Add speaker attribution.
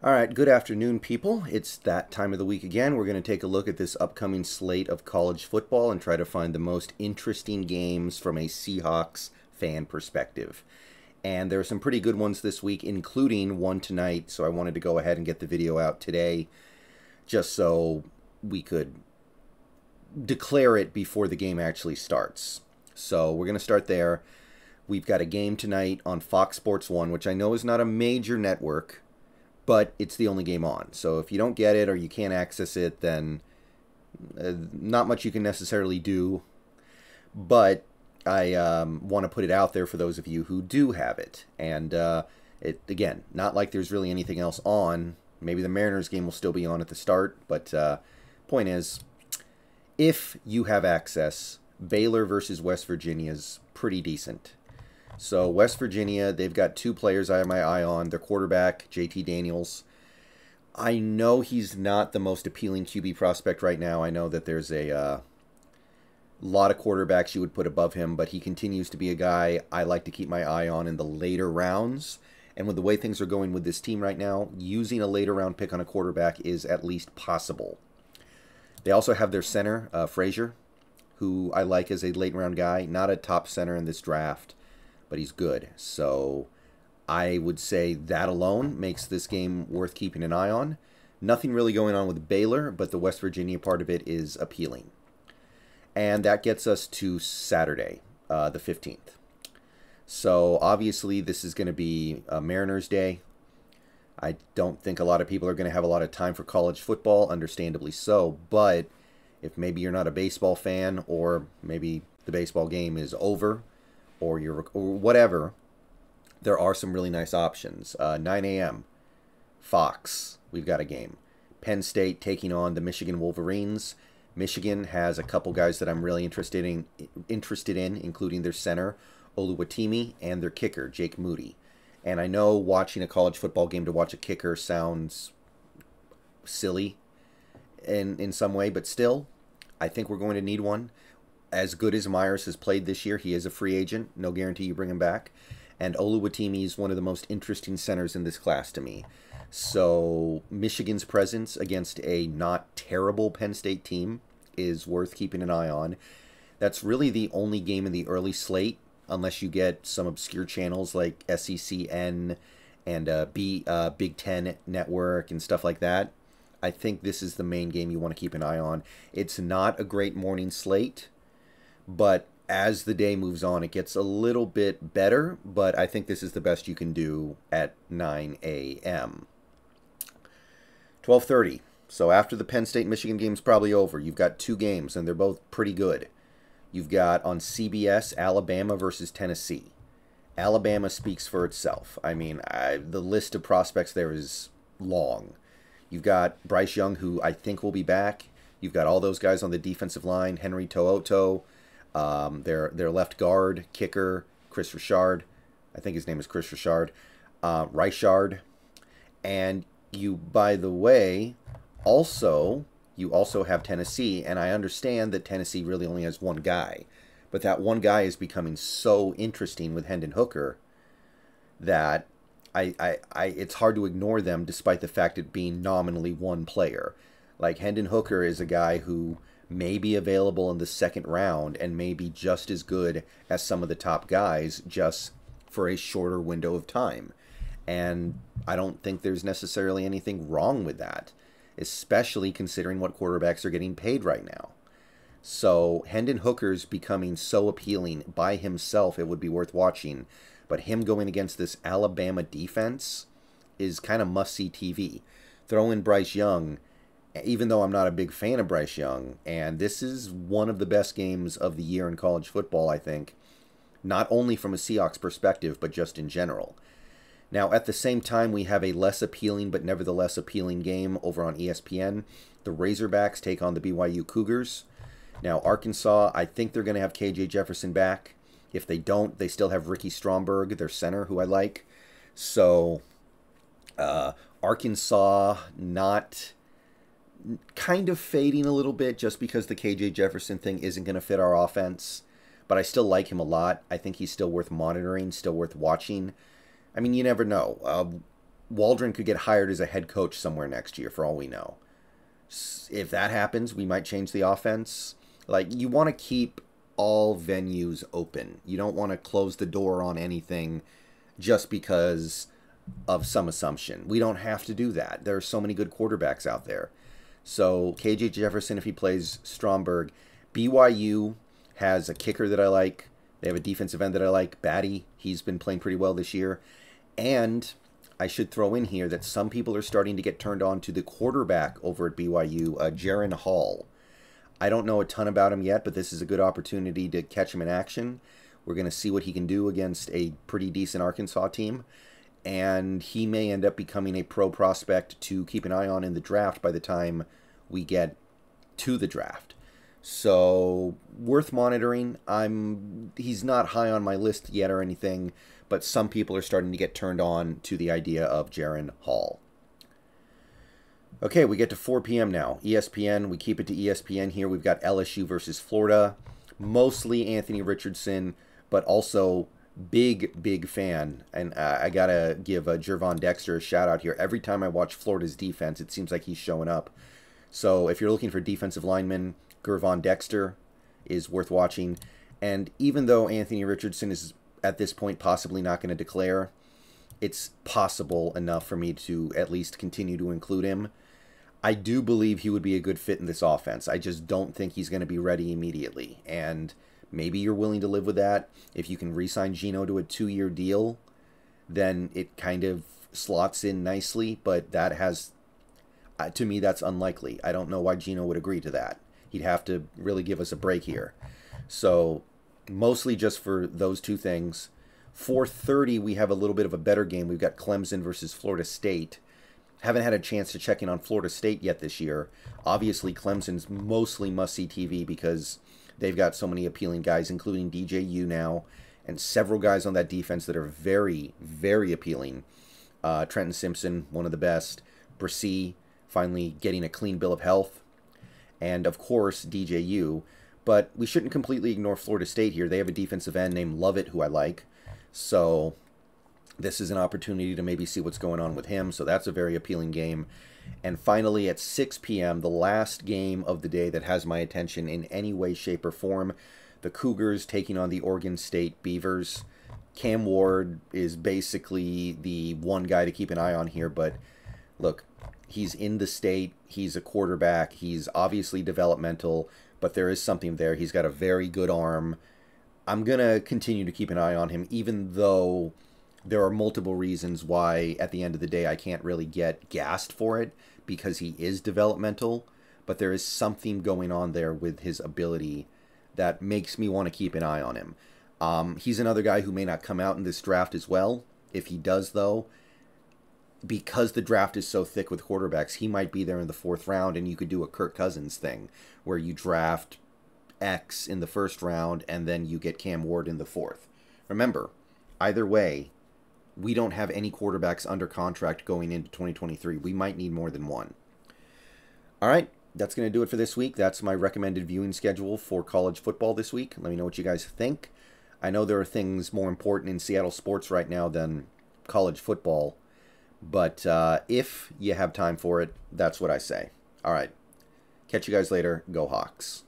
Speaker 1: All right, good afternoon, people. It's that time of the week again. We're going to take a look at this upcoming slate of college football and try to find the most interesting games from a Seahawks fan perspective. And there are some pretty good ones this week, including one tonight, so I wanted to go ahead and get the video out today just so we could declare it before the game actually starts. So we're going to start there. We've got a game tonight on Fox Sports 1, which I know is not a major network, but it's the only game on. So if you don't get it or you can't access it, then not much you can necessarily do. But I want to put it out there for those of you who do have it. And again, not like there's really anything else on. Maybe the Mariners game will still be on at the start. But point is, if you have access, Baylor versus West Virginia is pretty decent. So West Virginia, they've got two players I have my eye on. Their quarterback, JT Daniels. I know he's not the most appealing QB prospect right now. I know that there's a lot of quarterbacks you would put above him, but he continues to be a guy I like to keep my eye on in the later rounds. And with the way things are going with this team right now, using a later round pick on a quarterback is at least possible. They also have their center, Frazier, who I like as a late round guy. Not a top center in this draft, but he's good. So I would say that alone makes this game worth keeping an eye on. Nothing really going on with Baylor, but the West Virginia part of it is appealing. And that gets us to Saturday, the 15th. So obviously this is going to be Mariners Day. I don't think a lot of people are going to have a lot of time for college football, understandably so. But if maybe you're not a baseball fan, or maybe the baseball game is over, or whatever, there are some really nice options. 9 a.m., Fox, we've got a game. Penn State taking on the Michigan Wolverines. Michigan has a couple guys that I'm really interested in, including their center, Oluwatimi, and their kicker, Jake Moody. And I know watching a college football game to watch a kicker sounds silly in some way, but still, I think we're going to need one. As good as Myers has played this year, he is a free agent. No guarantee you bring him back. And Oluwatimi is one of the most interesting centers in this class to me. So Michigan's presence against a not terrible Penn State team is worth keeping an eye on. That's really the only game in the early slate, unless you get some obscure channels like SECN and Big Ten Network and stuff like that. I think this is the main game you want to keep an eye on. It's not a great morning slate, but as the day moves on, it gets a little bit better, but I think this is the best you can do at 9 a.m. 12:30. So after the Penn State-Michigan game's probably over, you've got two games, and they're both pretty good. You've got on CBS, Alabama versus Tennessee. Alabama speaks for itself. I mean, the list of prospects there is long. You've got Bryce Young, who I think will be back. You've got all those guys on the defensive line, Henry To'oto, their left guard, kicker, Chris Richard. I think his name is Chris Richard. Richard. And you, by the way, you also have Tennessee, and I understand that Tennessee really only has one guy. But that one guy is becoming so interesting with Hendon Hooker that it's hard to ignore them despite the fact it being nominally one player. Like, Hendon Hooker is a guy who may be available in the second round and may be just as good as some of the top guys, just for a shorter window of time. And I don't think there's necessarily anything wrong with that, especially considering what quarterbacks are getting paid right now. So Hendon Hooker's becoming so appealing by himself, it would be worth watching. But him going against this Alabama defense is kind of must-see TV. Throw in Bryce Young, even though I'm not a big fan of Bryce Young, and this is one of the best games of the year in college football, I think, not only from a Seahawks perspective, but just in general. Now, at the same time, we have a less appealing but nevertheless appealing game over on ESPN. The Razorbacks take on the BYU Cougars. Now, Arkansas, I think they're going to have KJ Jefferson back. If they don't, they still have Ricky Stromberg, their center, who I like. So, Arkansas not kind of fading a little bit just because the KJ Jefferson thing isn't going to fit our offense. But I still like him a lot. I think he's still worth monitoring, still worth watching. I mean, you never know. Waldron could get hired as a head coach somewhere next year, for all we know. If that happens, we might change the offense. Like, you want to keep all venues open. You don't want to close the door on anything just because of some assumption. We don't have to do that. There are so many good quarterbacks out there. So KJ Jefferson, if he plays Stromberg. BYU has a kicker that I like. They have a defensive end that I like. Batty, he's been playing pretty well this year. And I should throw in here that some people are starting to get turned on to the quarterback over at BYU, Jaron Hall. I don't know a ton about him yet, but this is a good opportunity to catch him in action. We're going to see what he can do against a pretty decent Arkansas team. And he may end up becoming a pro prospect to keep an eye on in the draft by the time we get to the draft. So, worth monitoring. He's not high on my list yet or anything, but some people are starting to get turned on to the idea of Jaron Hall. Okay, we get to 4 p.m. now. ESPN, we keep it to ESPN here. We've got LSU versus Florida. Mostly Anthony Richardson, but also big fan. And I got to give Gervon Dexter a shout out here. Every time I watch Florida's defense, it seems like he's showing up. So if you're looking for defensive linemen, Gervon Dexter is worth watching. And even though Anthony Richardson is at this point possibly not going to declare, it's possible enough for me to at least continue to include him. I do believe he would be a good fit in this offense. I just don't think he's going to be ready immediately. And maybe you're willing to live with that. If you can re-sign Geno to a 2-year deal, then it kind of slots in nicely. But that has, to me, that's unlikely. I don't know why Geno would agree to that. He'd have to really give us a break here. So mostly just for those two things. 4:30, we have a little bit of a better game. We've got Clemson versus Florida State. Haven't had a chance to check in on Florida State yet this year. Obviously, Clemson's mostly must-see TV because they've got so many appealing guys, including DJU now, and several guys on that defense that are very, very appealing. Trenton Simpson, one of the best. Brissy, finally getting a clean bill of health. And, of course, DJU. But we shouldn't completely ignore Florida State here. They have a defensive end named Lovett, who I like. So this is an opportunity to maybe see what's going on with him. So that's a very appealing game. And finally, at 6 p.m., the last game of the day that has my attention in any way, shape, or form, the Cougars taking on the Oregon State Beavers. Cam Ward is basically the one guy to keep an eye on here. But look, he's in the state. He's a quarterback. He's obviously developmental, but there is something there. He's got a very good arm. I'm going to continue to keep an eye on him, even though there are multiple reasons why, at the end of the day, I can't really get gassed for it, because he is developmental, but there is something going on there with his ability that makes me want to keep an eye on him. He's another guy who may not come out in this draft as well. If he does, though, because the draft is so thick with quarterbacks, he might be there in the 4th round, and you could do a Kirk Cousins thing, where you draft X in the 1st round, and then you get Cam Ward in the 4th. Remember, either way, we don't have any quarterbacks under contract going into 2023. We might need more than one. All right, that's going to do it for this week. That's my recommended viewing schedule for college football this week. Let me know what you guys think. I know there are things more important in Seattle sports right now than college football, but if you have time for it, that's what I say. All right, catch you guys later. Go Hawks.